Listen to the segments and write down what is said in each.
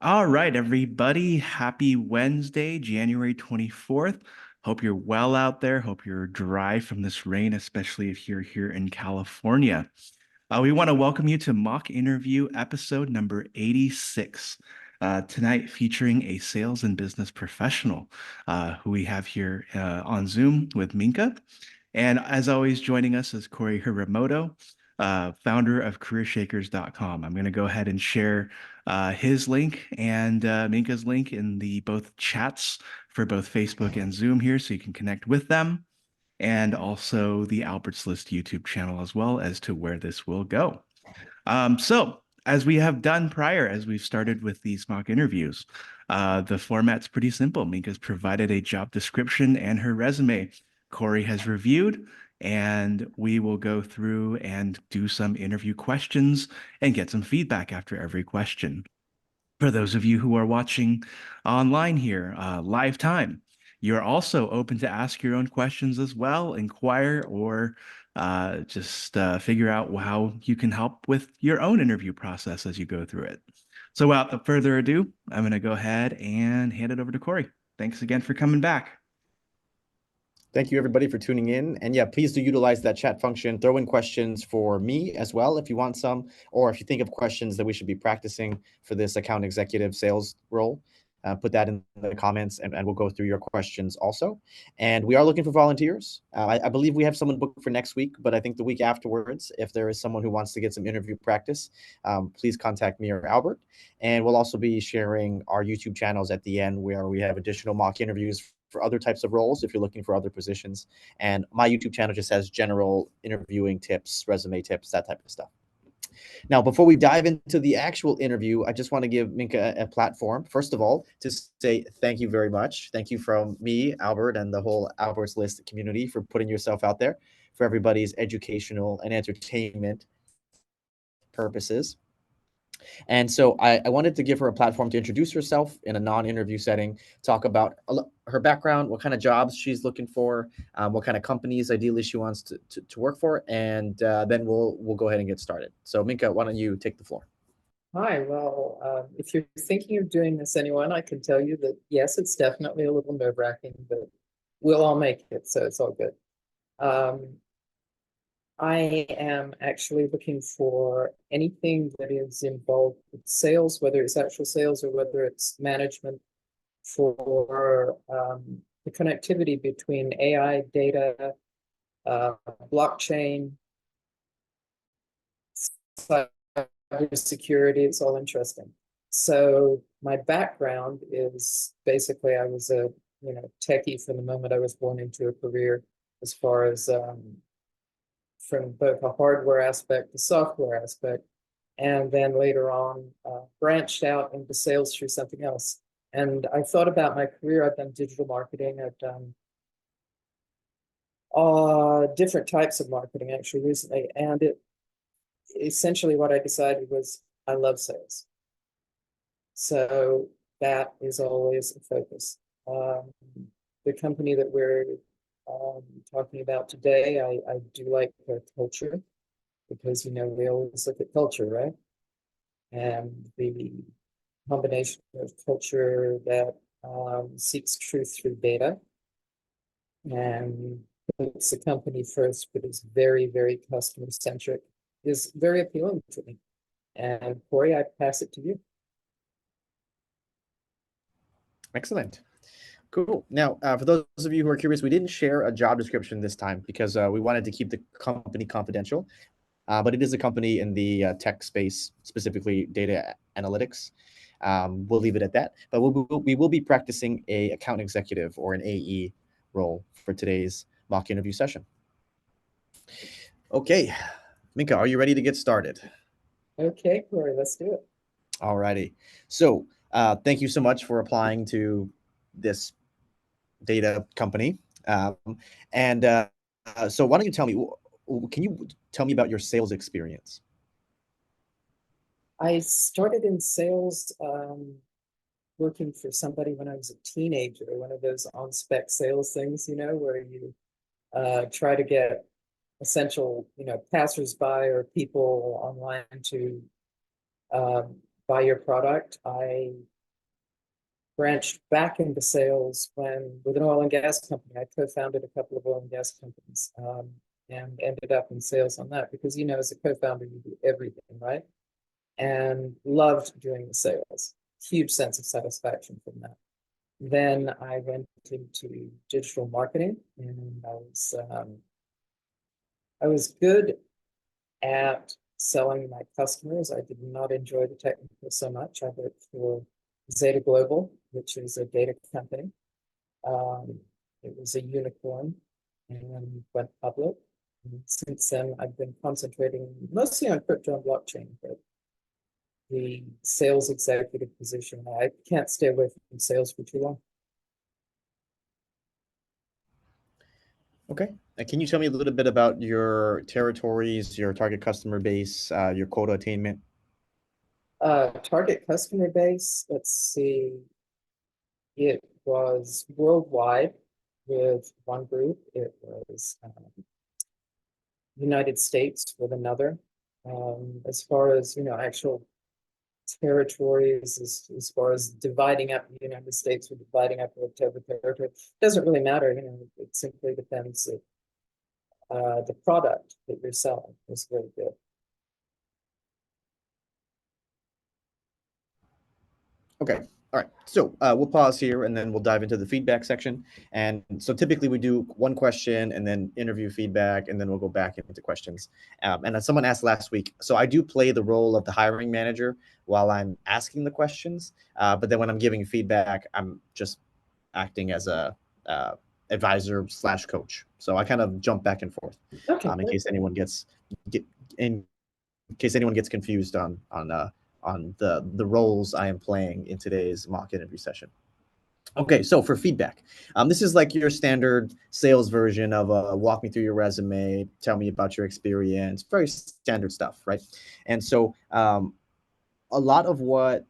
All right, everybody. Happy Wednesday, January 24th. Hope you're well out there. Hope you're dry from this rain, especially if you're here in California. We want to welcome you to mock interview episode number 86. Tonight, featuring a sales and business professional who we have here on Zoom with Minka. And as always, joining us is Corey Hiramoto, founder of CareerShakers.com. I'm going to go ahead and share his link and Minka's link in the both chats for both Facebook and Zoom here, so you can connect with them, and also the Albert's List YouTube channel as well as to where this will go. So, as we have done prior, as we've started with these mock interviews, the format's pretty simple. Minka's provided a job description and her resume. Corey has reviewed, and we will go through and do some interview questions and get some feedback after every question. For those of you who are watching online here, live time, you're also open to ask your own questions as well, inquire, or just figure out how you can help with your own interview process as you go through it. So, without further ado, I'm going to go ahead and hand it over to Corey. Thanks again for coming back. Thank you, everybody, for tuning in. And yeah, please do utilize that chat function. Throw in questions for me as well if you want some, or if you think of questions that we should be practicing for this account executive sales role. Put that in the comments and we'll go through your questions also. And we are looking for volunteers. I believe we have someone booked for next week, but I think the week afterwards, if there is someone who wants to get some interview practice, please contact me or Albert. And we'll also be sharing our YouTube channels at the end where we have additional mock interviews for other types of roles if you're looking for other positions. And my YouTube channel just has general interviewing tips, resume tips, that type of stuff. Now, before we dive into the actual interview, I just want to give Minka a platform, first of all, to say thank you very much. Thank you from me, Albert, and the whole Albert's List community for putting yourself out there for everybody's educational and entertainment purposes. And so I wanted to give her a platform to introduce herself in a non-interview setting, talk about her background, what kind of jobs she's looking for, what kind of companies ideally she wants to work for, and then we'll go ahead and get started. So Minka, why don't you take the floor? Hi, well, if you're thinking of doing this, anyone, I can tell you that yes, it's definitely a little nerve-wracking, but we'll all make it, so it's all good. I am actually looking for anything that is involved with sales, whether it's actual sales or whether it's management for the connectivity between AI, data, blockchain, cybersecurity. It's all interesting. So my background is basically I was a techie from the moment I was born into a career, as far as from both a hardware aspect, the software aspect, and then later on branched out into sales through something else. And I thought about my career. I've done digital marketing. I've done different types of marketing actually recently. And it essentially what I decided was I love sales. So that is always a focus. The company that we're talking about today, I do like their culture, because we always look at culture, right? And the combination of culture that seeks truth through data and puts the company first, but is very, very customer centric, is very appealing to me. And Corey, I pass it to you. Excellent. Cool. Now, for those of you who are curious, we didn't share a job description this time because we wanted to keep the company confidential, but it is a company in the tech space, specifically data analytics. We'll leave it at that, but we will be practicing a account executive or an AE role for today's mock interview session. Okay, Minka, are you ready to get started? Okay, Corey, let's do it. All righty. So thank you so much for applying to this data company. So why don't you tell me, can you tell me about your sales experience? I started in sales working for somebody when I was a teenager, one of those on-spec sales things, where you try to get essential, passersby or people online to buy your product. I branched back into sales when, with an oil and gas company, I co-founded a couple of oil and gas companies, and ended up in sales on that because, you know, as a co-founder, you do everything, right? And loved doing the sales. Huge sense of satisfaction from that. Then I went into digital marketing, and I was good at selling my customers. I did not enjoy the technical so much. I worked for Zeta Global, which is a data company. It was a unicorn and went public. And since then, I've been concentrating mostly on crypto and blockchain, but the sales executive position, I can't stay away from sales for too long. Okay. Can you tell me a little bit about your territories, your target customer base, your quota attainment? Target customer base, let's see. It was worldwide with one group. It was United States with another. As far as, you know, actual territories, as far as dividing up the United States or dividing up whatever territory, doesn't really matter. You know, it simply depends if the product that you're selling is very good. Okay. All right. So we'll pause here and then we'll dive into the feedback section. And so typically we do one question and then interview feedback, and then we'll go back into questions. And as someone asked last week, so I do play the role of the hiring manager while I'm asking the questions. But then when I'm giving feedback, I'm just acting as a advisor / coach. So I kind of jump back and forth Okay, in case anyone gets confused on the roles I am playing in today's mock interview session. Okay, so for feedback, this is like your standard sales version of walk me through your resume, tell me about your experience, very standard stuff, right? And so a lot of what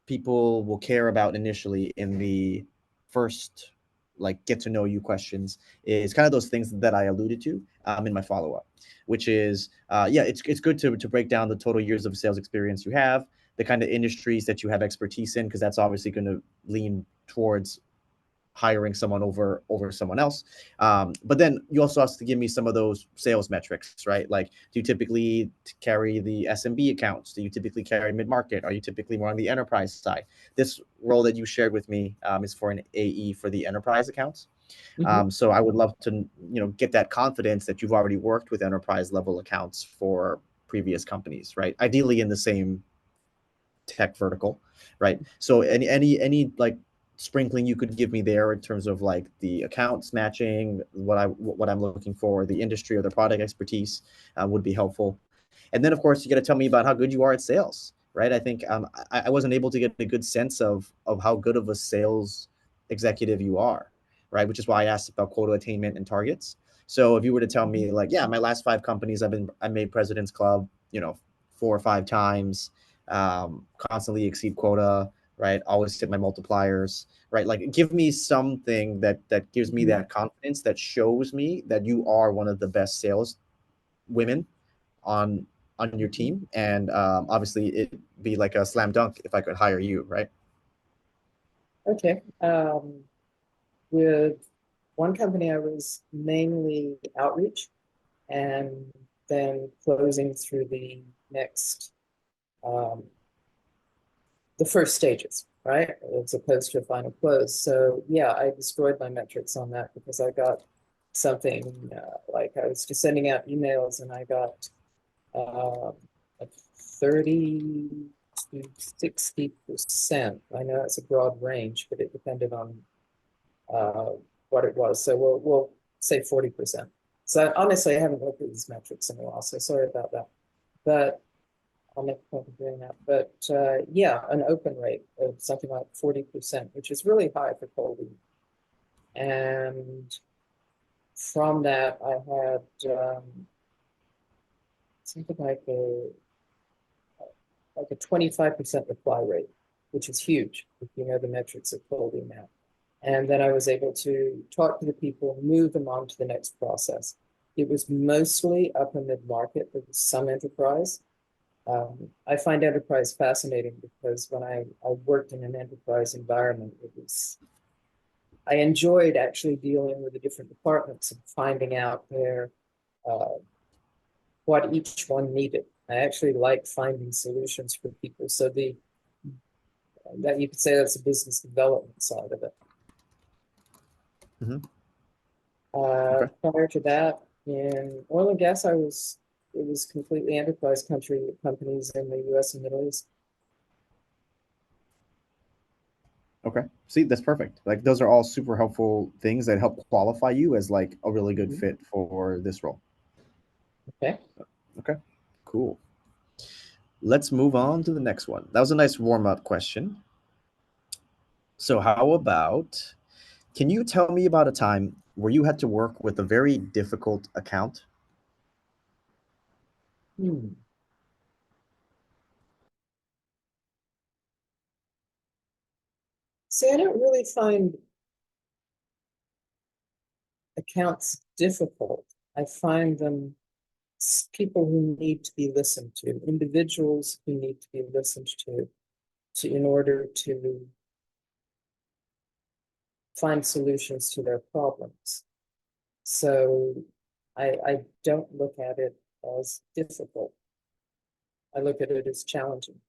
people will care about initially in the first like get to know you questions is kind of those things that I alluded to in my follow-up, which is it's good to break down the total years of sales experience you have, the kind of industries that you have expertise in, because that's obviously going to lean towards hiring someone over someone else. But then you also have to give me some of those sales metrics, right? Like, do you typically carry the SMB accounts? Do you typically carry mid-market? Are you typically more on the enterprise side? This role that you shared with me is for an AE for the enterprise accounts. So I would love to, get that confidence that you've already worked with enterprise level accounts for previous companies, right? Ideally in the same tech vertical, right? So any like sprinkling you could give me there in terms of like the accounts matching what I'm looking for, the industry or the product expertise would be helpful. And then of course you got to tell me about how good you are at sales, right? I think I wasn't able to get a good sense of how good of a sales executive you are, right? Which is why I asked about quota attainment and targets. So if you were to tell me like, yeah, my last 5 companies I made President's Club, 4 or 5 times, constantly exceed quota, right? Always hit my multipliers, right? Like give me something that gives me that confidence, that shows me that you are one of the best sales women on your team. And obviously it'd be like a slam dunk if I could hire you, right? Okay. With one company, I was mainly outreach and then closing through the next, the first stages, right? As opposed to a final close. So yeah, I destroyed my metrics on that because I got something like I was just sending out emails and I got like 30 to 60%. I know it's a broad range, but it depended on what it was. So we'll say 40%. So honestly, I haven't looked at these metrics in a while, so sorry about that. But I'll make a point of doing that. But yeah, an open rate of something like 40%, which is really high for cold lead. And from that, I had something like a 25% reply rate, which is huge if you know the metrics of cold email. And then I was able to talk to the people, move them on to the next process. It was mostly upper mid-market, there was some enterprise, I find enterprise fascinating because when I worked in an enterprise environment, I enjoyed actually dealing with the different departments and finding out uh, what each one needed. I actually like finding solutions for people. So that you could say that's the business development side of it. Mhm. Okay. Prior to that, in oil and gas, it was completely enterprise companies in the US and Middle East. Okay. See, that's perfect. Like those are all super helpful things that help qualify you as like a really good Mhm. fit for this role. Okay. Okay. Cool. Let's move on to the next one. That was a nice warm-up question. So how about, can you tell me about a time where you had to work with a very difficult account? Hmm. See, I don't really find accounts difficult. I find them people who need to be listened to, individuals who need to be listened to in order to find solutions to their problems. So I don't look at it as difficult. I look at it as challenging.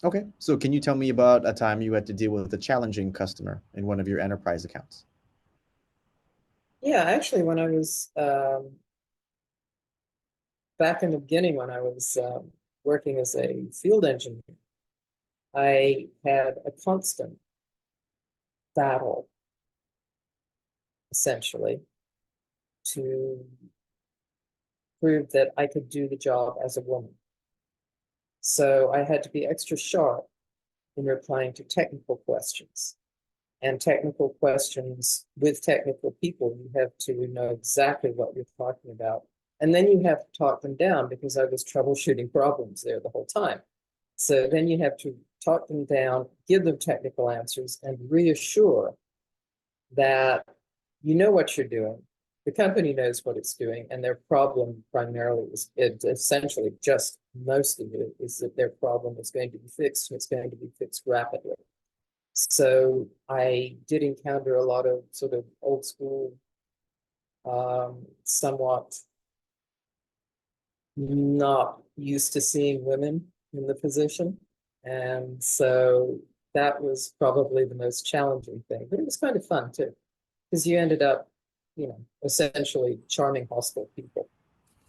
Okay. So can you tell me about a time you had to deal with a challenging customer in one of your enterprise accounts? Yeah, actually, when I was back in the beginning, when I was working as a field engineer, I had a constant battle, essentially, to prove that I could do the job as a woman. So I had to be extra sharp in replying to technical questions. And technical questions with technical people, you have to know exactly what you're talking about. And then you have to talk them down because I was troubleshooting problems there the whole time. So then you have to talk them down, give them technical answers, and reassure that you know what you're doing. The company knows what it's doing, and their problem primarily is it essentially just most of it is that their problem is going to be fixed and it's going to be fixed rapidly. So I did encounter a lot of sort of old school, somewhat not used to seeing women in the position. And so that was probably the most challenging thing, but it was kind of fun too, because you ended up, essentially charming hostile people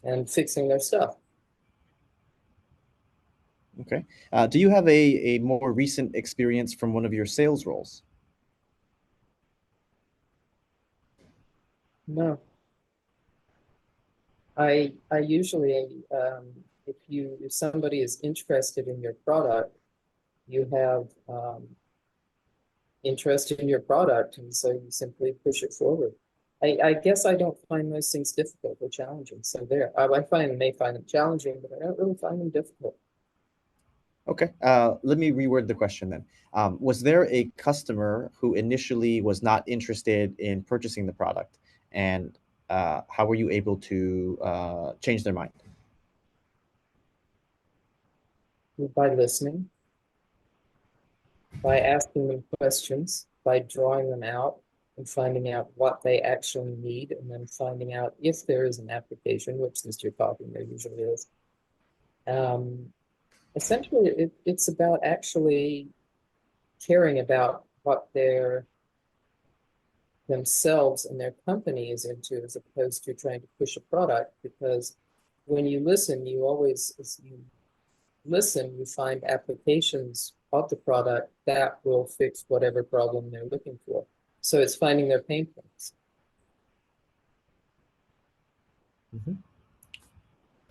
and fixing their stuff. Okay. Do you have a more recent experience from one of your sales roles? No, I usually, if somebody is interested in your product, you have interest in your product, and so you simply push it forward. I guess I don't find those things difficult or challenging. So there, may find them challenging, but I don't really find them difficult. Okay. Let me reword the question then. Was there a customer who initially was not interested in purchasing the product, and how were you able to change their mind? By listening, by asking them questions, by drawing them out and finding out what they actually need, and then finding out if there is an application, which since you're talking, there usually is. Essentially, it's about actually caring about what themselves and their company is into, as opposed to trying to push a product. Because when you listen, as you listen, you find applications of the product that will fix whatever problem they're looking for. So it's finding their pain points. Mhm.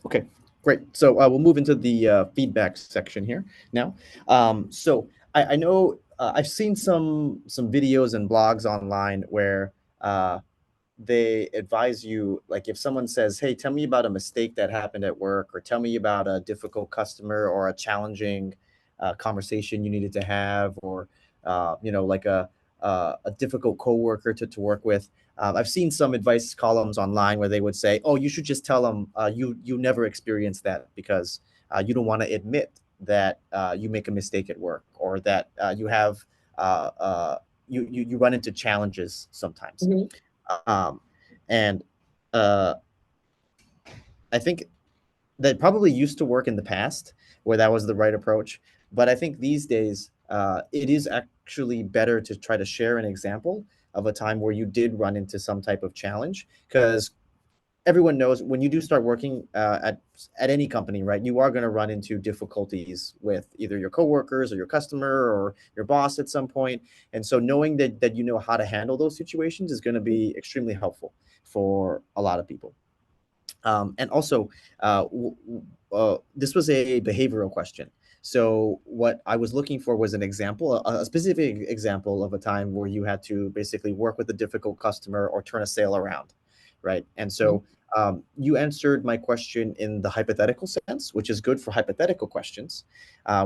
Okay, great. So we'll move into the feedback section here now. I know I've seen some videos and blogs online where they advise you, like if someone says, hey, tell me about a mistake that happened at work, or tell me about a difficult customer or a challenging conversation you needed to have, or like a difficult coworker to work with. I've seen some advice columns online where they would say, "Oh, you should just tell them you never experienced that because you don't want to admit that you make a mistake at work or that you have uh, uh, you run into challenges sometimes." Mhm. And I think that probably used to work in the past where that was the right approach. But I think these days it is actually better to try to share an example of a time where you did run into some type of challenge, because everyone knows when you do start working at any company, right, you are going to run into difficulties with either your coworkers or your customer or your boss at some point. And so knowing that you know how to handle those situations is going to be extremely helpful for a lot of people. And also, this was a behavioral question. So what I was looking for was an example, a specific example of a time where you had to basically work with a difficult customer or turn a sale around, right? And so you answered my question in the hypothetical sense, which is good for hypothetical questions,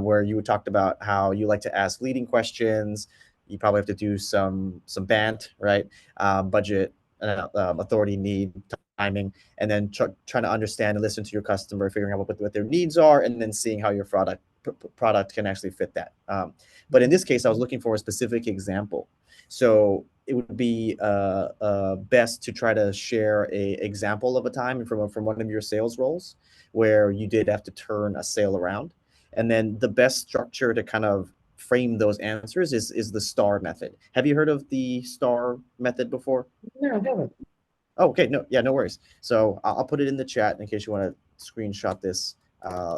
where you talked about how you like to ask leading questions. You probably have to do some BANT, right? Budget, authority, need, timing, and then trying to understand and listen to your customer, figuring out what their needs are, and then seeing how your product can actually fit that. But in this case, I was looking for a specific example. So it would be best to try to share a example of a time from one of your sales roles where you did have to turn a sale around. And then the best structure to kind of frame those answers is the STAR method. Have you heard of the STAR method before? No, I haven't. Oh, okay. No, yeah, no worries. So I'll put it in the chat in case you want to screenshot this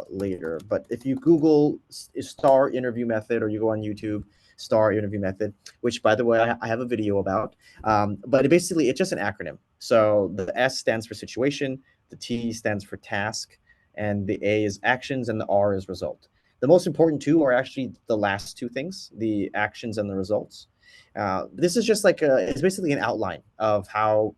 later. But if you Google STAR interview method, or you go on YouTube, STAR interview method, which by the way, I have a video about. But basically, it's just an acronym. So the S stands for situation, the T stands for task, and the A is actions, and the R is result. The most important two are actually the last two things, the actions and the results. This is just like it's basically an outline of how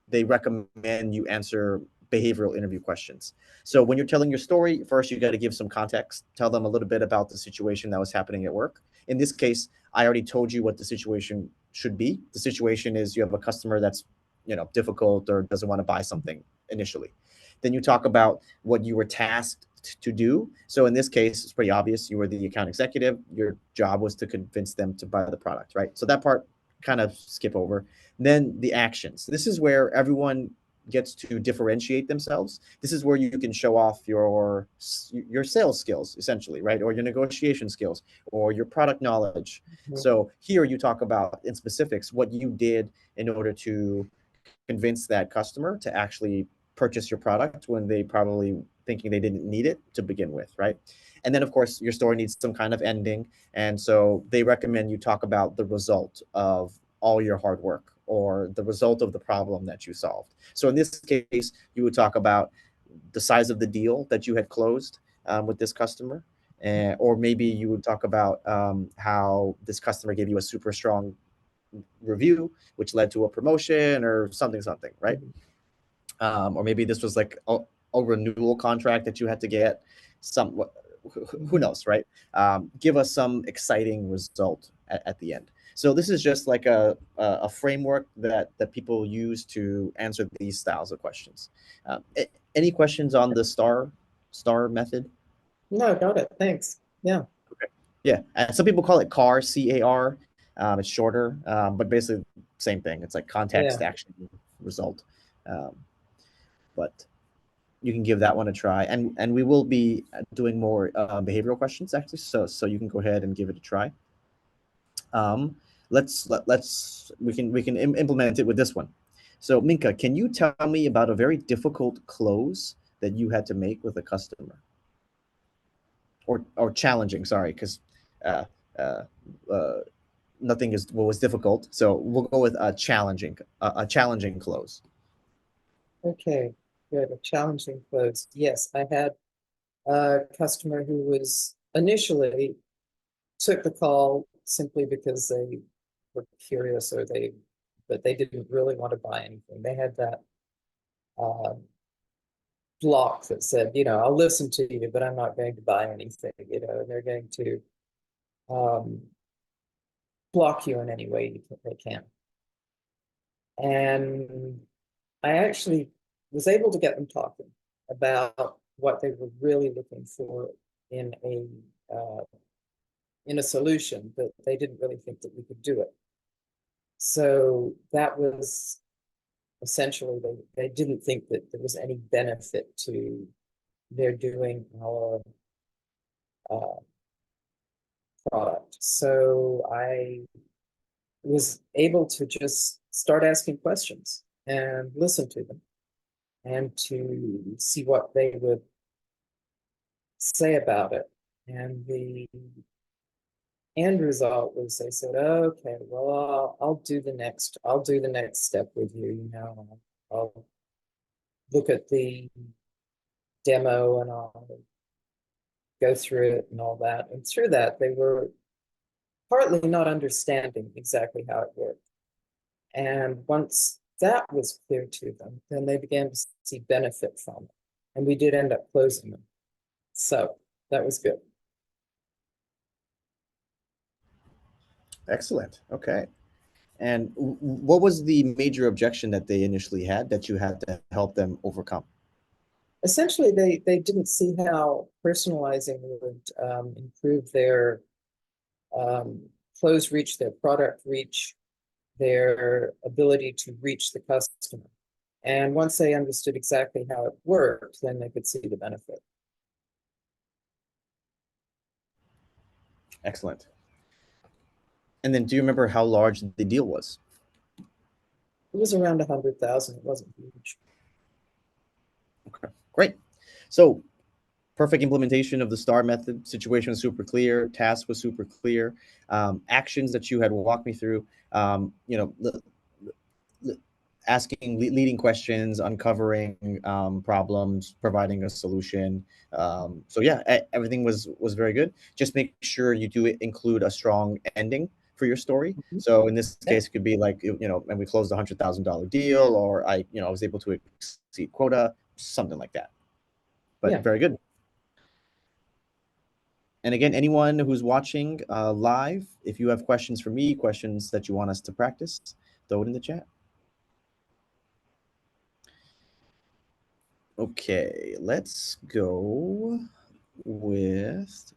they recommend you answer behavioral interview questions. So when you're telling your story, first you got to give some context, tell them a little bit about the situation that was happening at work. In this case, I already told you what the situation should be. The situation is you have a customer that's, difficult or doesn't want to buy something initially. Then you talk about what you were tasked to do. So in this case, it's pretty obvious. You were the account executive. Your job was to convince them to buy the product, right? So that part kind of skip over. Then the actions. This is where everyone gets to differentiate themselves. This is where you can show off your sales skills, essentially, right? Or your negotiation skills or your product knowledge. So here you talk about in specifics what you did in order to convince that customer to actually purchase your product when they probably thinking they didn't need it to begin with, right? And then of course your story needs some kind of ending, and so they recommend you talk about the result of all your hard work or the result of the problem that you solved. So in this case, you would talk about the size of the deal that you had closed with this customer, or maybe you would talk about how this customer gave you a super strong review, which led to a promotion or something, right? Or maybe this was like a renewal contract that you had to get. Who knows, right? Give us some exciting result at the end. So this is just like a framework that people use to answer these styles of questions. Any questions on the STAR method? No, got it. Thanks. Yeah. Okay. Yeah, some people call it CAR, CAR. It's shorter, but basically same thing. It's like context, Yeah. action, result. Um, but you can give that one a try, and we will be doing more behavioral questions actually. So you can go ahead and give it a try. Let's we can implement it with this one. So Minka, can you tell me about a very difficult close that you had to make with a customer, or challenging? Sorry, because uh, uh, uh, nothing is what was difficult. So we'll go with a challenging close. Okay. Good. A challenging close. Yes, I had a customer who was initially took the call simply because they were curious, but they didn't really want to buy anything. They had that block that said, I'll listen to you, but I'm not going to buy anything, and they're going to, um, block you in any way they can. And I actually was able to get them talking about what they were really looking for in a solution, but they didn't really think that we could do it. So that was essentially they didn't think that there was any benefit to their doing our product. So I was able to just start asking questions and listen to them and to see what they would say about it. And the end result was they said, okay, well, I'll do the next step with you, you know, I'll look at the demo and I'll go through it and all that. And through that, they were partly not understanding exactly how it worked. And once that was clear to them, then they began to see benefit from it. And we did end up closing them. So that was good. Excellent. Okay. And what was the major objection that they initially had that you had to help them overcome? Essentially, they didn't see how personalizing would improve their close reach, their product reach, their ability to reach the customer. And once they understood exactly how it worked, then they could see the benefit. Excellent. And then do you remember how large the deal was? It was around 100,000. It wasn't huge. Okay, great. So perfect implementation of the STAR method. Situation was super clear. Task was super clear. Actions that you had walked me through. You know, asking leading questions, uncovering problems, providing a solution. So yeah, everything was very good. Just make sure you do include a strong ending for your story. Mm-hmm. So in this case, it could be like, you know, and we closed a $100,000 deal, or I was able to exceed quota, something like that. But yeah. Very good. And again, anyone who's watching live, if you have questions for me, questions that you want us to practice, throw it in the chat. Okay, let's go with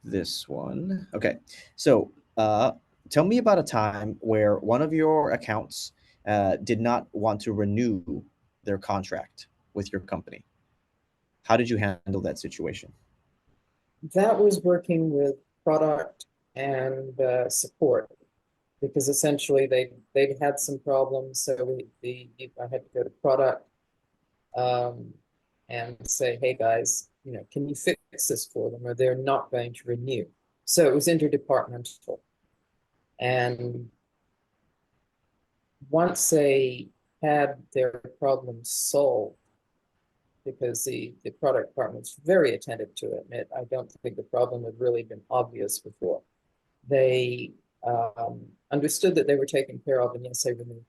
this one. Okay, so tell me about a time where one of your accounts did not want to renew their contract with your company. How did you handle that situation? That was working with product and support, because essentially they'd had some problems. So I had to go to product and say, hey guys, you know, can you fix this for them, or they're not going to renew. So it was interdepartmental. And once they had their problems solved, because the product department's very attentive to it, and I don't think the problem had really been obvious before. They understood that they were taken care of, and yes, they renewed.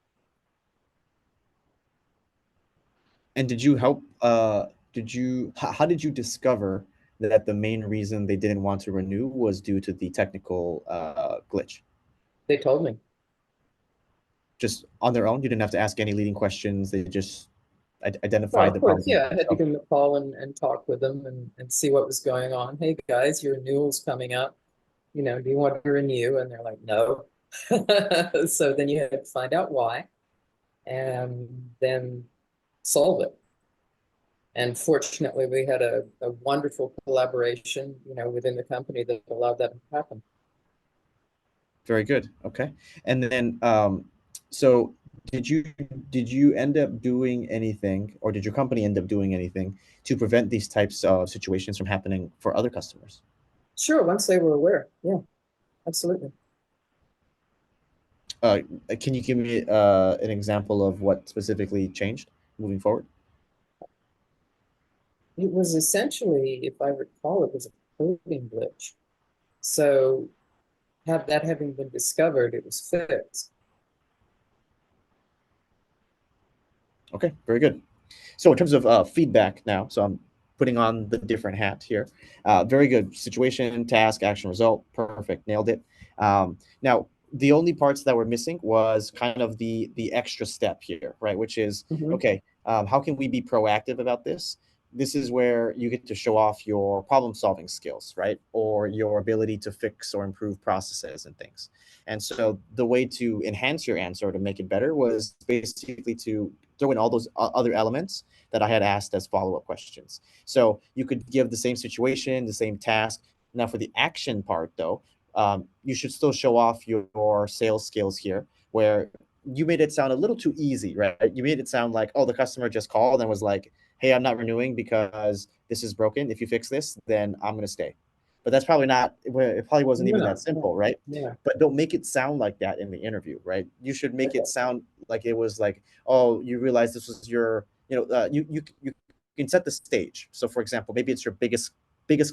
And did you help? How did you discover that the main reason they didn't want to renew was due to the technical glitch? They told me. Just on their own? You didn't have to ask any leading questions. They just Well, identified the of course, problem. yeah, I had to give them a call and talk with them and see what was going on. Hey guys, your renewal's coming up. You know, do you want to renew? And they're like, no. So then you had to find out why and then solve it. And fortunately, we had a wonderful collaboration, you know, within the company that allowed that to happen. Very good. Okay. And then, so did you end up doing anything, or did your company end up doing anything to prevent these types of situations from happening for other customers? Sure, once they were aware. Yeah, absolutely. Can you give me an example of what specifically changed moving forward? It was essentially, if I recall, it was a coding glitch. So having been discovered, it was fixed. Okay, very good. So in terms of feedback now, so I'm putting on the different hat here. Very good. Situation, task, action, result. Perfect. Nailed it. Now, the only parts that were missing was kind of the extra step here, right? Which is, okay, how can we be proactive about this? This is where you get to show off your problem solving skills, right? Or your ability to fix or improve processes and things. And so the way to enhance your answer to make it better was basically to throw in all those other elements that I had asked as follow-up questions. So you could give the same situation, the same task. Now for the action part though, you should still show off your sales skills here, where you made it sound a little too easy, right? You made it sound like, oh, the customer just called and was like, hey, I'm not renewing because this is broken. If you fix this, then I'm going to stay. But that's probably not, it probably wasn't even that simple, right? Yeah. But don't make it sound like that in the interview, right? You should make it sound like it was like, oh, you realize this was your, you can set the stage. So for example, maybe it's your biggest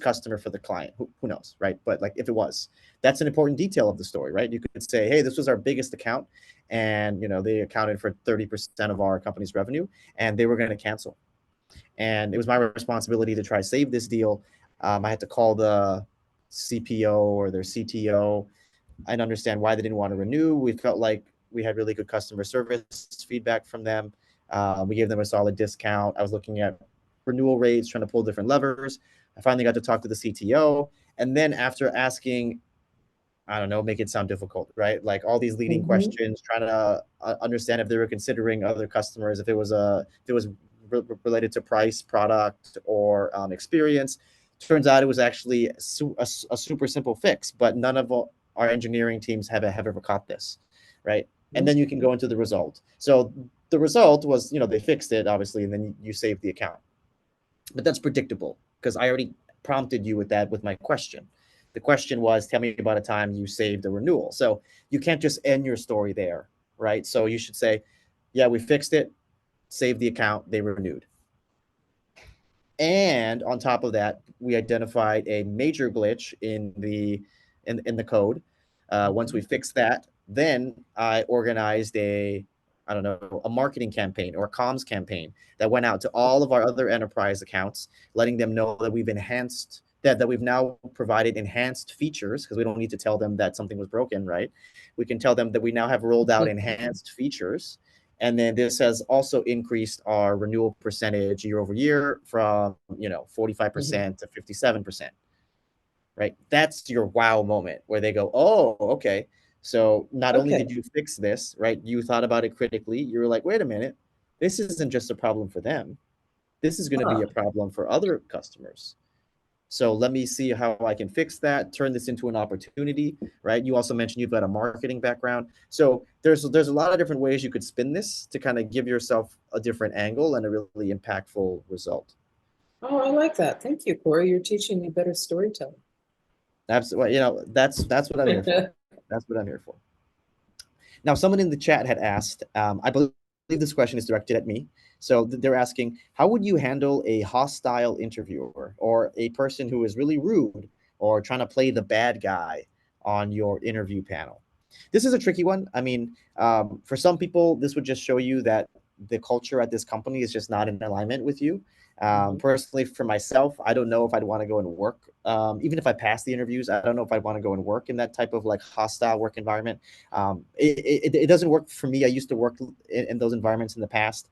customer for the client. Who knows, right? But like if it was, that's an important detail of the story, right? You could say, hey, this was our biggest account, and they accounted for 30% of our company's revenue, and they were going to cancel. And it was my responsibility to try to save this deal. I had to call the CPO or their CTO and understand why they didn't want to renew. We felt like we had really good customer service feedback from them. We gave them a solid discount. I was looking at renewal rates, trying to pull different levers. I finally got to talk to the CTO. And then after asking, I don't know, make it sound difficult, right? Like all these leading questions, trying to understand if they were considering other customers, if it was related to price, product, or experience. Turns out it was actually a super simple fix, but none of our engineering teams have ever caught this, right? And then you can go into the result. So the result was, they fixed it, obviously, and then you saved the account. But that's predictable because I already prompted you with that with my question. The question was, tell me about a time you saved a renewal. So you can't just end your story there, right? So you should say, yeah, we fixed it, saved the account, they renewed. And on top of that, we identified a major glitch in the code. Once we fixed that, then I organized a marketing campaign or a comms campaign that went out to all of our other enterprise accounts, letting them know that we've now provided enhanced features, because we don't need to tell them that something was broken, right? We can tell them that we now have rolled out enhanced features. And then this has also increased our renewal percentage year over year from 45% to 57%. Right? That's your wow moment where they go, oh, okay. So not only did you fix this, right? You thought about it critically. You were like, wait a minute, this isn't just a problem for them. This is going to be a problem for other customers. So let me see how I can fix that, turn this into an opportunity, right? You also mentioned you've got a marketing background. So there's a lot of different ways you could spin this to kind of give yourself a different angle and a really impactful result. Oh, I like that. Thank you, Corey. You're teaching me better storytelling. Absolutely. That's what I'm here for. That's what I'm here for. Now, someone in the chat had asked, I believe this question is directed at me. So they're asking, how would you handle a hostile interviewer or a person who is really rude or trying to play the bad guy on your interview panel? This is a tricky one. I mean, for some people, this would just show you that the culture at this company is just not in alignment with you. Personally, for myself, I don't know if I'd want to go and work. Even if I pass the interviews, I don't know if I'd want to go and work in that type of like hostile work environment. It doesn't work for me. I used to work in those environments in the past.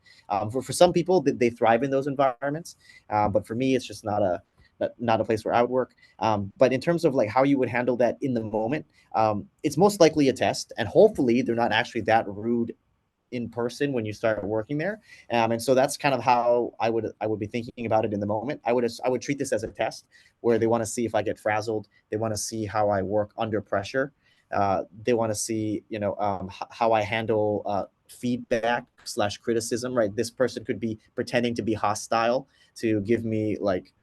For some people, they thrive in those environments, but for me, it's just not a place where I would work. But in terms of like how you would handle that in the moment, it's most likely a test, and hopefully they're not actually that rude in person when you start working there. And so that's kind of how I would be thinking about it in the moment. I would treat this as a test where they want to see if I get frazzled. They want to see how I work under pressure. They want to see, how I handle feedback / criticism, right? This person could be pretending to be hostile to give me like,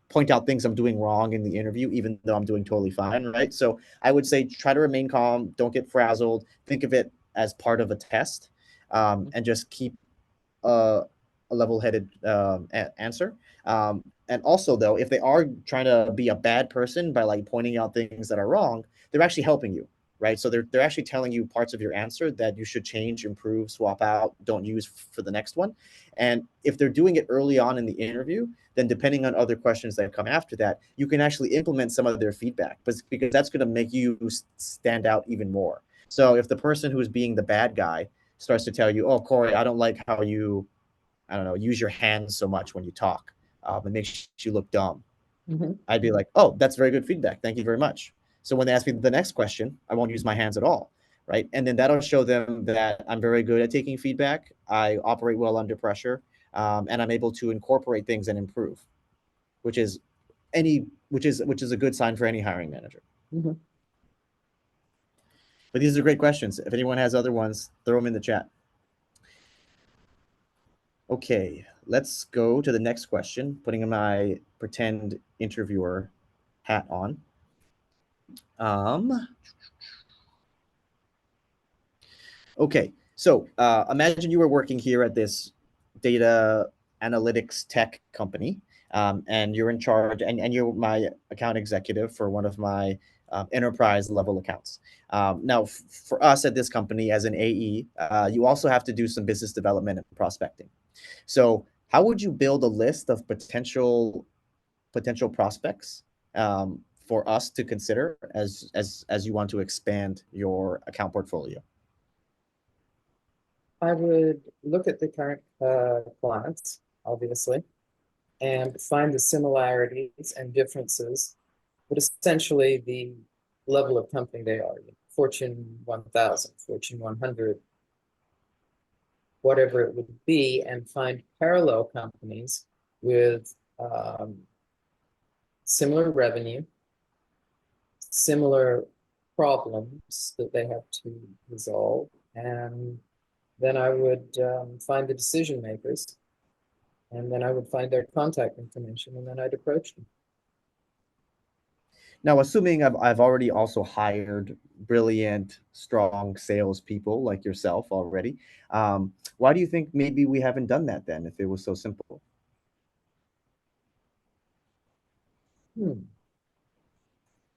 point out things I'm doing wrong in the interview, even though I'm doing totally fine, right? So I would say try to remain calm, don't get frazzled, think of it as part of a test, and just keep a level-headed answer. And also, though, if they are trying to be a bad person by like pointing out things that are wrong, they're actually helping you, right? So they're actually telling you parts of your answer that you should change, improve, swap out, don't use for the next one. And if they're doing it early on in the interview, then depending on other questions that come after that, you can actually implement some of their feedback, but because that's going to make you stand out even more. So if the person who's being the bad guy starts to tell you, oh, Corey, I don't like how you, I don't know, use your hands so much when you talk. It makes you look dumb. Mhm. I'd be like, oh, that's very good feedback. Thank you very much. So when they ask me the next question, I won't use my hands at all, right? And then that'll show them that I'm very good at taking feedback. I operate well under pressure, and I'm able to incorporate things and improve, which is a good sign for any hiring manager. Mhm. But these are great questions. If anyone has other ones, throw them in the chat. Okay, let's go to the next question, putting my pretend interviewer hat on. Okay, so imagine you were working here at this data analytics tech company, and you're in charge, and you're my account executive for one of my enterprise level accounts. Now, for us at this company as an AE, you also have to do some business development and prospecting. So, how would you build a list of potential prospects for us to consider as you want to expand your account portfolio? I would look at the current clients, obviously, and find the similarities and differences, but essentially the level of company they are, Fortune 1000, Fortune 100, whatever it would be, and find parallel companies with similar revenue, similar problems that they have to resolve, and then I would find the decision makers, and then I would find their contact information, and then I'd approach them. Now, assuming I've already also hired brilliant, strong salespeople like yourself already, why do you think maybe we haven't done that then if it was so simple?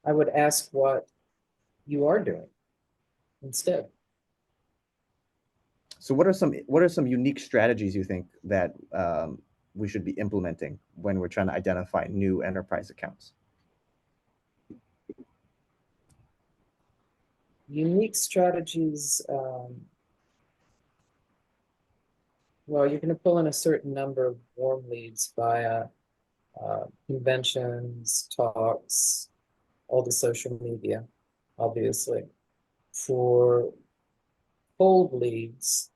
I would ask what you are doing instead. So what are some unique strategies you think that we should be implementing when we're trying to identify new enterprise accounts? Unique strategies, well, you're going to pull in a certain number of warm leads via conventions, talks, all the social media, obviously. For cold leads,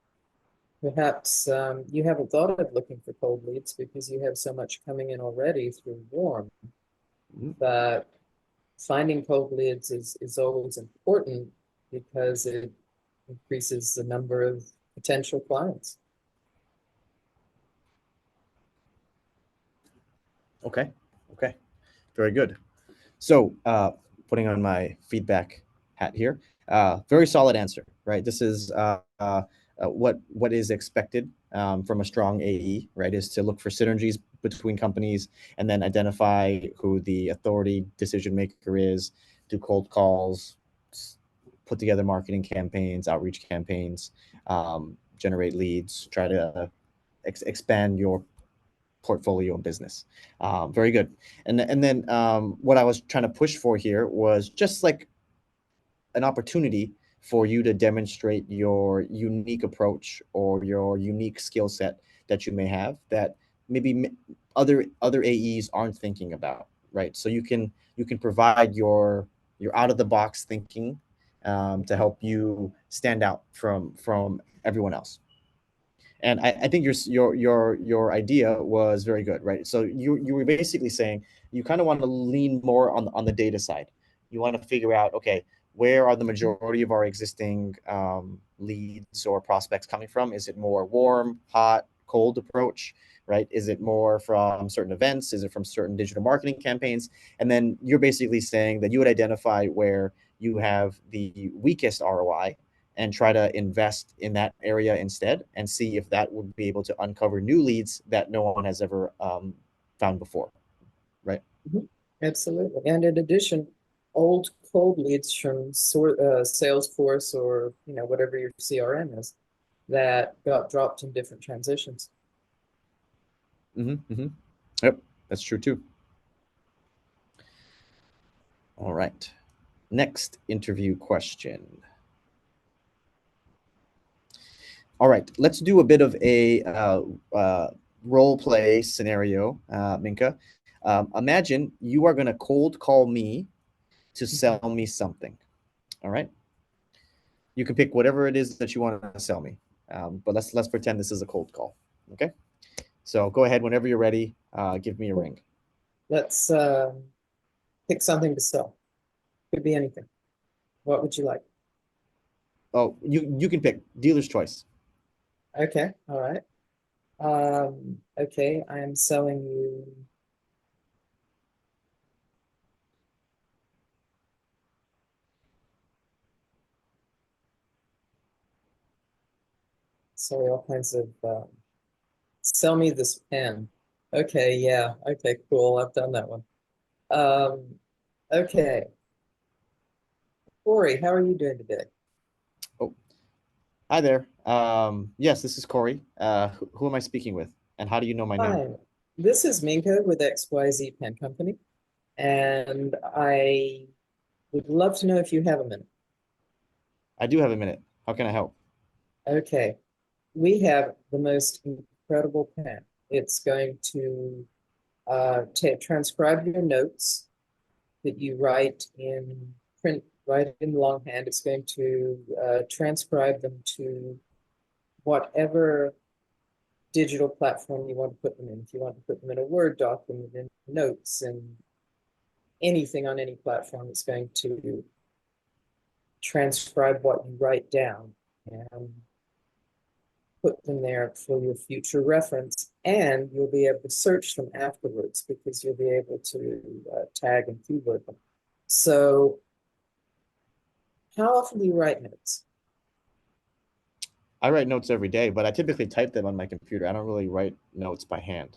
perhaps you haven't thought of looking for cold leads because you have so much coming in already through warm. But finding cold leads is always important because it increases the number of potential clients. Okay, very good. So putting on my feedback hat here, very solid answer, right? This is what is expected from a strong AE, right? Is to look for synergies between companies and then identify who the authority decision maker is, do cold calls, put together marketing campaigns, outreach campaigns, generate leads, try to expand your portfolio and business. Very good. And then what I was trying to push for here was just like an opportunity for you to demonstrate your unique approach or your unique skill set that you may have that maybe other AEs aren't thinking about, right? So you can provide your out of the box thinking to help you stand out from everyone else. And I think your idea was very good, right? So you were basically saying you kind of want to lean more on the data side. You want to figure out, okay, where are the majority of our existing leads or prospects coming from? Is it more warm, hot, cold approach, right? Is it more from certain events? Is it from certain digital marketing campaigns? And then you're basically saying that you would identify where you have the weakest ROI and try to invest in that area instead and see if that would be able to uncover new leads that no one has ever found before, right? Absolutely. And in addition, old cold leads from Salesforce or whatever your CRM is that got dropped in different transitions. Yep, that's true too. All right. Next interview question. All right, let's do a bit of a role play scenario, Minka. Imagine you are going to cold call me to sell me something. All right. You can pick whatever it is that you want to sell me, but let's pretend this is a cold call. Okay. So go ahead whenever you're ready. Give me a ring. Let's pick something to sell. Could be anything. What would you like? Oh, you can pick dealer's choice. Okay, all right. Okay, I am selling you all kinds of sell me this pen. Okay, yeah, okay, cool. I've done that one. Okay. Corey, how are you doing today? Oh, hi there. Yes, this is Corey. Who am I speaking with? And how do you know my name? Hi, this is Minka with XYZ Pen Company, and I would love to know if you have a minute. I do have a minute. How can I help? Okay, we have the most incredible pen. It's going to transcribe your notes that you write in print, write in longhand. It's going to transcribe them to whatever digital platform you want to put them in. If you want to put them in a Word document, in notes, and anything on any platform, it's going to transcribe what you write down and put them there for your future reference. And you'll be able to search them afterwards because you'll be able to tag and keyword them. So how often do you write notes? I write notes every day, but I typically type them on my computer. I don't really write notes by hand.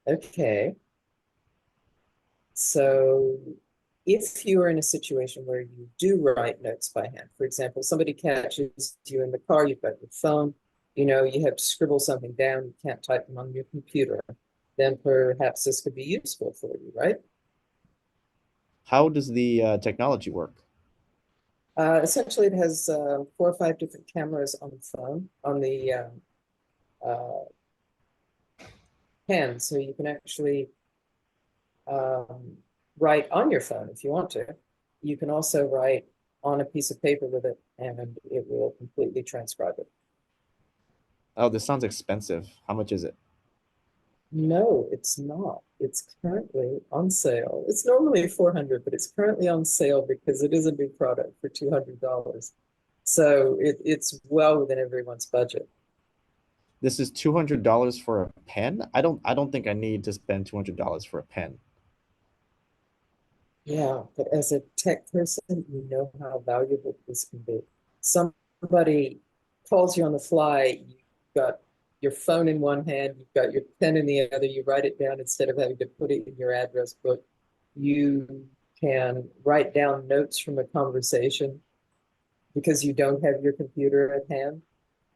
Okay. So if you are in a situation where you do write notes by hand, for example, somebody catches you in the car, you've got your phone, you have to scribble something down, you can't type them on your computer, then perhaps this could be useful for you, right? How does the technology work? Essentially, it has 4 or 5 different cameras on the phone, on the uh, pen, so you can actually write on your phone if you want to. You can also write on a piece of paper with it, and it will completely transcribe it. Oh, this sounds expensive. How much is it? No, it's not. It's currently on sale. It's normally 400, but it's currently on sale because it is a new product for $200. So it's well within everyone's budget. This is $200 for a pen? I don't think I need to spend $200 for a pen. Yeah, but as a tech person, you know how valuable this can be. Somebody calls you on the fly, you've got your phone in one hand, you've got your pen in the other, you write it down instead of having to put it in your address book. You can write down notes from a conversation because you don't have your computer at hand.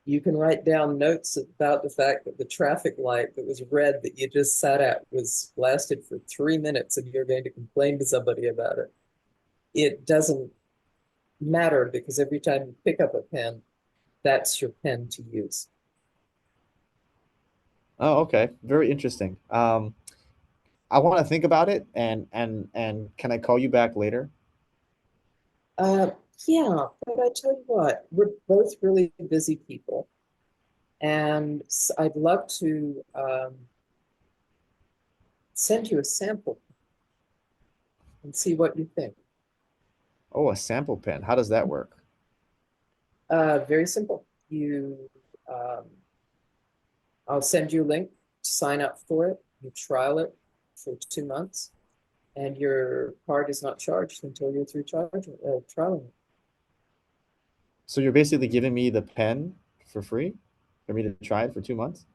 You can write down notes about the fact that the traffic light that was red that you just sat at was lasted for 3 minutes and you're going to complain to somebody about it. It doesn't matter because every time you pick up a pen, that's your pen to use. Oh, okay. Very interesting. I want to think about it and can I call you back later? Uh, yeah, but I tell you what, we're both really busy people, and I'd love to send you a sample and see what you think. Oh, a sample pen. How does that work? Very simple. Um, I'll send you a link to sign up for it. You trial it for 2 months, and your card is not charged until you're through trialing it. So you're basically giving me the pen for free for me to try it for 2 months?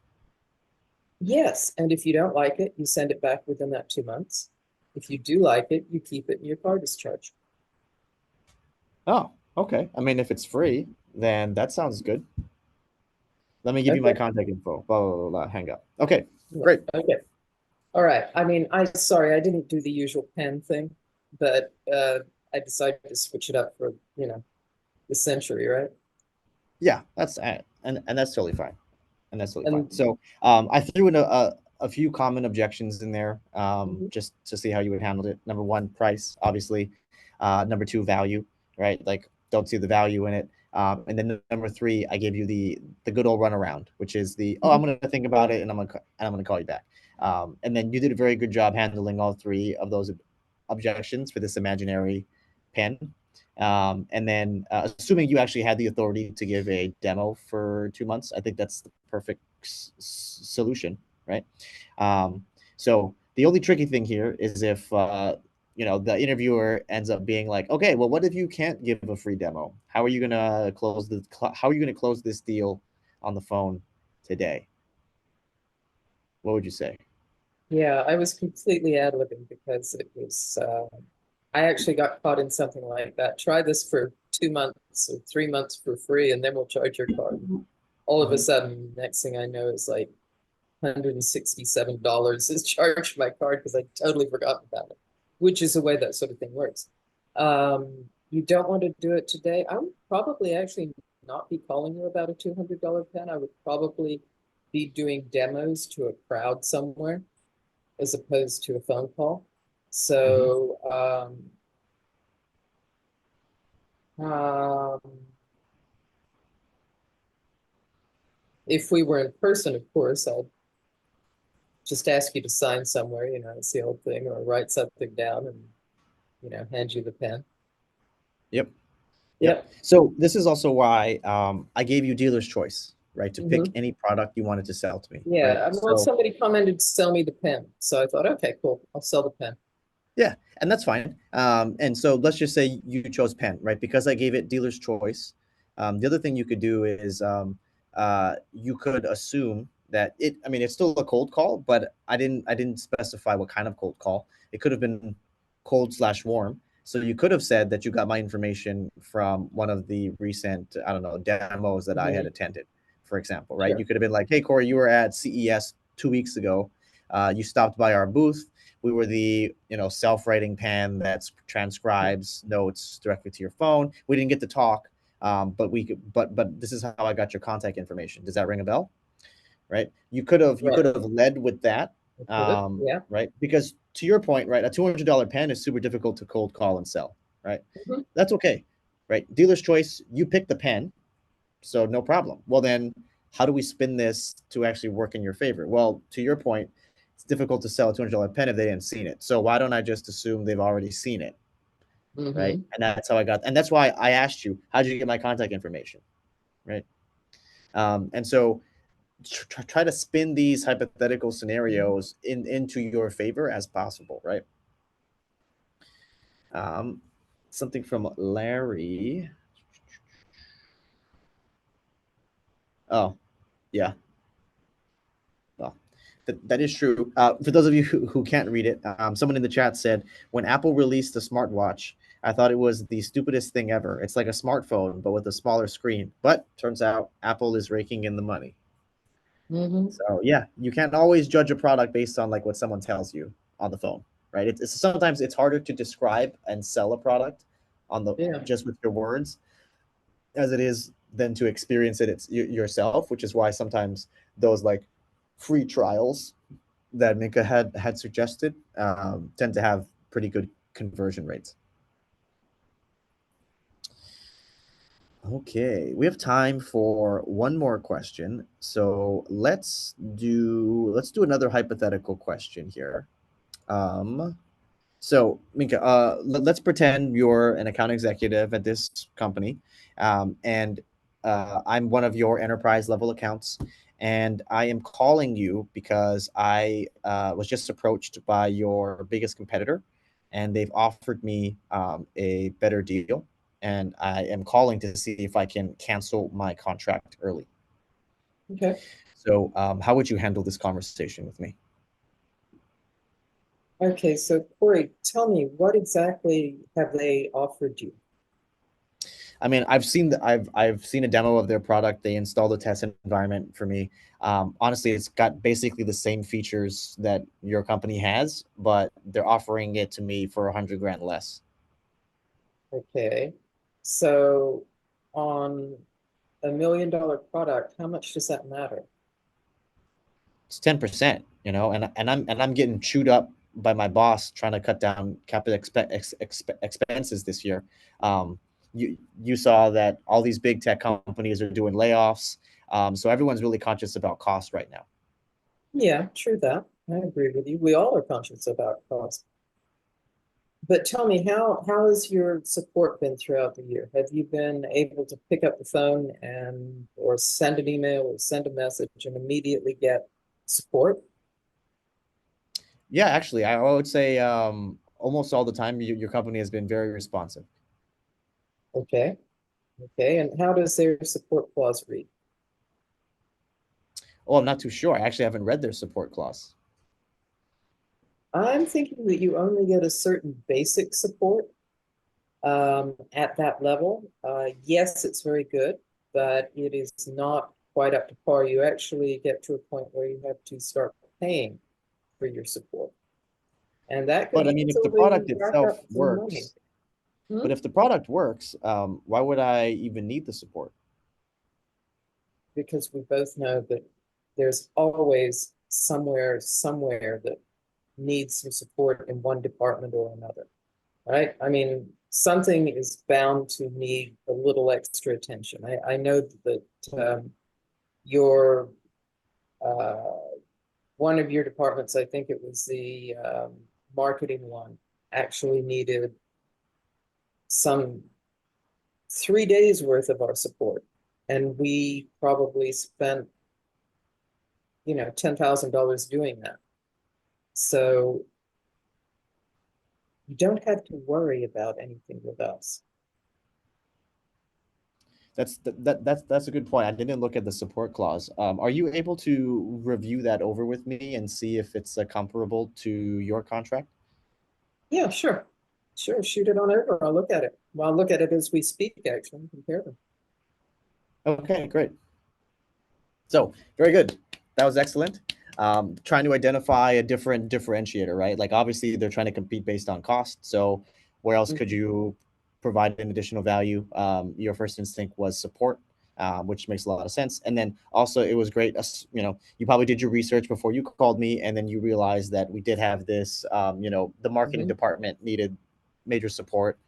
Yes, and if you don't like it, you send it back within that 2 months. If you do like it, you keep it and your card is charged. Oh, okay. I mean, if it's free, then that sounds good. Let me give you my Okay. contact info. Blah, blah, blah, blah. Hang up. Okay, Yeah, great. okay. All right. I mean, sorry, I didn't do the usual pen thing, but I decided to switch it up for, the century, right? Yeah, and that's totally fine. And that's totally fine. And So I threw in a few common objections in there mhm, just to see how you would handle it. Number one, price, obviously. Number two, value, right? Like, don't see the value in it. And then number three, I gave you the good old runaround, which is I'm mhm. going to think about it and I'm going to call you back. And then you did a very good job handling all three of those objections for this imaginary pen. And then, assuming you actually had the authority to give a demo for 2 months, I think that's the perfect solution, right? So the only tricky thing here is if the interviewer ends up being like, okay, well, what if you can't give a free demo? How are you gonna close this deal on the phone today? What would you say? Yeah, I was completely ad-libbing because I actually got caught in something like that. Try this for 2 months or 3 months for free, and then we'll charge your card. All of a Mhm. sudden, next thing I know is like $167 is charged my card because I totally forgot about it, which is the way that sort of thing works. You don't want to do it today. I would probably actually not be calling you about a $200 pen. I would probably be doing demos to a crowd somewhere as opposed to a phone call. Mhm. So, um, if we were in person, of course, I'd just ask you to sign somewhere, it's the old thing, or write something down and, hand you the pen. Yep. Yep. Yep. So this is also why I gave you dealer's choice, right? To pick Hmm. any product you wanted to sell to me, right? Yeah. Well, So somebody commented to sell me the pen. So I thought, okay, cool. I'll sell the pen. yeah, and that's fine. And so let's just say you chose pen, right? Because I gave it dealer's choice. The other thing you could do is you could assume that I mean, it's still a cold call, but I didn't specify what kind of cold call. It could have been cold/warm. So you could have said that you got my information from one of the recent, I don't know, demos that I had Hmm. attended, for example, right? Sure. You could have been like, hey, Corey, you were at CES 2 weeks ago. You stopped by our booth. We were the self-writing pen that transcribes notes directly to your phone. We didn't get to talk, but we could, but this is how I got your contact information. Does that ring a bell? Right? You could have Right. led with that, I could have. Yeah. right? Because to your point, right, a $200 pen is super difficult to cold call and sell, right? Hmm. That's okay, right? Dealer's choice. You pick the pen, so no problem. Well, then how do we spin this to actually work in your favor? Well, to your point, it's difficult to sell a $200 pen if they didn't seen it. So why don't I just assume they've already seen it, right? Hmm. And that's how and that's why I asked you, how did you get my contact information, right? And so try to spin these hypothetical scenarios into your favor as possible, right? Um, Something from Larry. Oh, yeah. Well, that is true. For those of you who can't read it, someone in the chat said, when Apple released the smartwatch, I thought it was the stupidest thing ever. It's like a smartphone, but with a smaller screen. But turns out Apple is raking in the money. Hmm. So yeah, you can't always judge a product based on like what someone tells you on the phone, right? Sometimes it's harder to describe and sell a product on the Yeah. just with your words as it is than to experience it yourself, which is why sometimes those like free trials that Minka had suggested tend to have pretty good conversion rates. Okay, we have time for one more question. So let's do another hypothetical question here. So Minka, let's pretend you're an account executive at this company, and I'm one of your enterprise level accounts, and I am calling you because I was just approached by your biggest competitor, and they've offered me a better deal, and I am calling to see if I can cancel my contract early. Okay. So, how would you handle this conversation with me? Okay, so Corey, tell me, what exactly have they offered you? I mean, I've seen a demo of their product. They installed a test environment for me. Honestly, it's got basically the same features that your company has, but they're offering it to me for 100 grand less. Okay, so on $1 million product, how much does that matter? It's 10%, and I'm getting chewed up by my boss trying to cut down capital expenses this year. Um, you saw that all these big tech companies are doing layoffs, so everyone's really conscious about cost right now. Yeah, true that. I agree with you. We all are conscious about cost. But tell me, how has your support been throughout the year? Have you been able to pick up the phone and or send an email or send a message and immediately get support? Yeah, actually, I would say almost all the time your company has been very responsive. Okay, okay. And how does their support clause read? Oh, I'm not too sure. I actually haven't read their support clause. I'm thinking that you only get a certain basic support at that level. Yes, it's very good, but it is not quite up to par. You actually get to a point where you have to start paying for your support. And that could But I mean, if the easily product rack itself up some money. works, Hmm? but if the product works, why would I even need the support? Because we both know that there's always somewhere that needs some support in one department or another, right? I mean, something is bound to need a little extra attention. I know that your uh, one of your departments, I think it was the marketing one, actually needed some 3 days worth of our support. And we probably spent, $10,000 doing that. So you don't have to worry about anything with us. That's a good point. I didn't look at the support clause. Are you able to review that over with me and see if it's comparable to your contract? Yeah, sure. Sure, shoot it on over. I'll look at it. Well, I'll look at it as we speak, actually, and compare them. Okay, great. So very good. That was excellent. Trying to identify a different differentiator, right? Like obviously they're trying to compete based on cost. So where else could you provide an additional value? Your first instinct was support, which makes a lot of sense. And then also it was great. You probably did your research before you called me, and then you realized that we did have this. The marketing Mhm. department needed major support,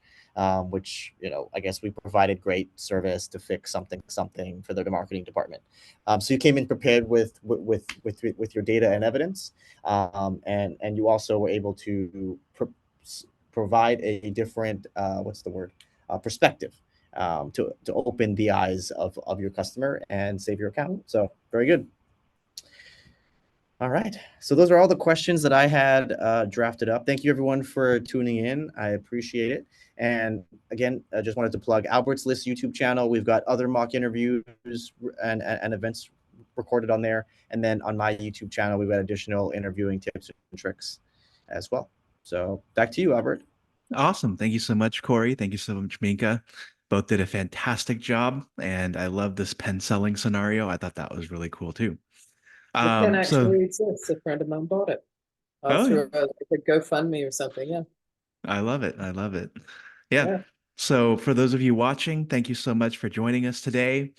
which I guess we provided great service to fix something for the marketing department. So you came in prepared with your data and evidence, and you also were able to provide a different what's the word perspective, to open the eyes of your customer and save your account. So very good. All right. So those are all the questions that I had drafted up. Thank you, everyone, for tuning in. I appreciate it. And again, I just wanted to plug Albert's List YouTube channel. We've got other mock interviews and events recorded on there. And then on my YouTube channel, we've got additional interviewing tips and tricks as well. So back to you, Albert. Awesome. Thank you so much, Corey. Thank you so much, Minka. Both did a fantastic job, and I love this pen selling scenario. I thought that was really cool too. The pen So, actually exists. A friend of mine bought it oh, through a GoFundMe or something. Yeah. I love it. I love it. Yeah. Yeah. So, for those of you watching, thank you so much for joining us today.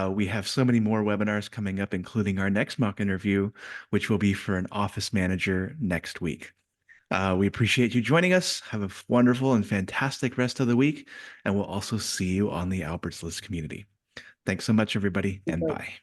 We have so many more webinars coming up, including our next mock interview, which will be for an office manager next week. We appreciate you joining us. Have a wonderful and fantastic rest of the week, and we'll also see you on the Albert's List community. Thanks so much, everybody, and Okay. bye.